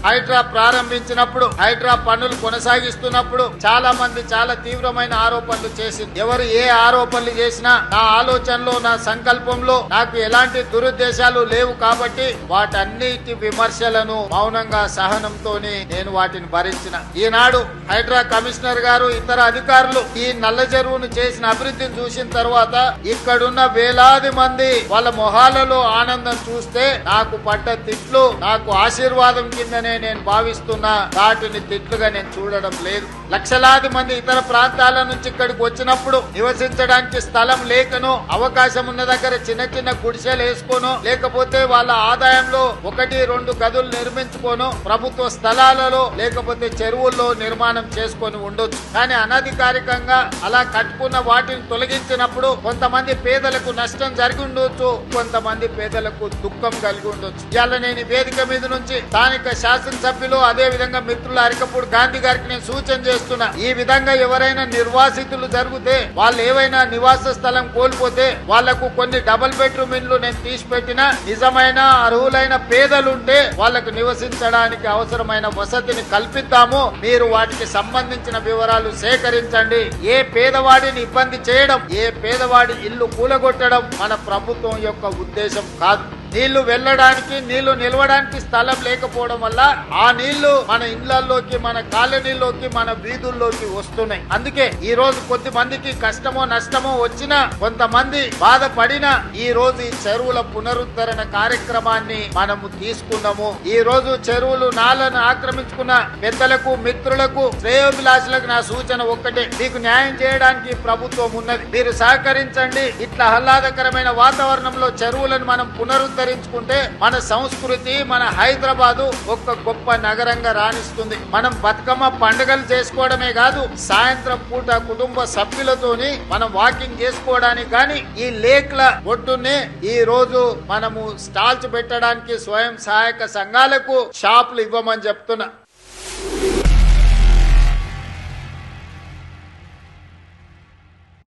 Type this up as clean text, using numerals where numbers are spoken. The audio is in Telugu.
హైడ్రా ప్రారంభించినప్పుడు, హైడ్రా పనులు కొనసాగిస్తున్నప్పుడు చాలా మంది చాలా తీవ్రమైన ఆరోపణలు చేసింది. ఎవరు ఏ ఆరోపణలు చేసినా నా ఆలోచనలో, నా సంకల్పంలో నాకు ఎలాంటి దురుద్దేశాలు లేవు కాబట్టి వాటన్నిటి విమర్శలను మౌనంగా సహనంతోనే నేను వాటిని భరించిన. ఈనాడు హైడ్రా కమిషనర్ గారు, ఇతర అధికారులు ఈ నల్ల చెరువును చేసిన అభివృద్ధిని చూసిన తర్వాత ఇక్కడున్న వేలాది మంది వాళ్ళ మొహాలలో ఆనందం చూస్తే నాకు పడ్డ తిట్లు నాకు ఆశీర్వాదం కిందనే నేను భావిస్తున్నా. వాటిని తిట్లుగా నేను చూడడం లేదు. లక్షలాది మంది ఇతర ప్రాంతాల నుంచి ఇక్కడికి వచ్చినప్పుడు నివసించడానికి స్థలం లేకనో, అవకాశం ఉన్న దగ్గర చిన్న చిన్న గుడిసెలు వేసుకోనో, లేకపోతే వాళ్ళ ఆదాయంలో 1-2 గదులు నిర్మించుకోను ప్రభుత్వ స్థలాలలో లేకపోతే చెరువుల్లో నిర్మాణం చేసుకొని ఉండొచ్చు. కానీ అనధికారికంగా అలా కట్టుకున్న వాటిని తొలగించినప్పుడు కొంతమంది పేదలకు నష్టం జరిగి ఉండొచ్చు, కొంతమంది పేదలకు దుఃఖం కలిగి ఉండొచ్చు. ఇవాళ నేను వేదిక మీద నుంచి స్థానిక శాసనసభ్యులు, అదే విధంగా మిత్రులు అరికపూడి గాంధీ గారికి నేను సూచన చేస్తున్నా. ఈ విధంగా ఎవరైనా నిర్వాసితులు జరిగితే, వాళ్ళు ఏవైనా నివాస స్థలం కోల్పోతే వాళ్లకు కొన్ని డబుల్ బెడ్రూమ్ ఇండ్లు నేను తీసి పెట్టినా, నిజమైన అర్హులైన పేదలుంటే వాళ్లకు నివసించడానికి అవసరమైన వసతిని కల్పిద్దాము. మీరు వాటికి సంబంధించిన వివరాలు సేకరించండి. ఏ పేదవాడిని ఇబ్బంది చేయడం, ఏ పేదవాడి ఇల్లు కూలగొట్టడం మన ప్రభుత్వం యొక్క ఉద్దేశం కాదు. నీళ్లు వెళ్లడానికి, నీళ్లు నిలవడానికి స్థలం లేకపోవడం వల్ల ఆ నీళ్లు మన ఇళ్లలోకి, మన కాలనీలోకి, మన వీధుల్లోకి వస్తున్నాయి. అందుకే ఈ రోజు కొద్ది మందికి కష్టమో నష్టమో వచ్చినా, కొంతమంది బాధపడినా ఈ రోజు ఈ చెరువుల పునరుద్ధరణ కార్యక్రమాన్ని మనము తీసుకున్నాము. ఈ రోజు చెరువులు నాలను ఆక్రమించుకున్న పెద్దలకు, మిత్రులకు, శ్రేయోభిలాషులకు నా సూచన ఒక్కటే, మీకు న్యాయం చేయడానికి ప్రభుత్వం ఉన్నది. మీరు సహకరించండి. ఇట్లా ఆహ్లాదకరమైన వాతావరణంలో చెరువులను మనం పునరుద్ధరించుకుంటే మన సంస్కృతి, మన హైదరాబాదు ఒక గొప్ప నగరంగా రాణిస్తుంది. మనం బతుకమ్మ పండుగలు చేసుకోవడమే కాదు, సాయంత్రం పూట కుటుంబ సభ్యులతోని మనం వాకింగ్ చేసుకోవడానికి కానీ ఈ లేక్ల ఒడ్డునే ఈ రోజు మనము స్టాల్స్ పెట్టడానికి స్వయం సహాయక సంఘాలకు షాపులు ఇవ్వమని చెప్తున్నా.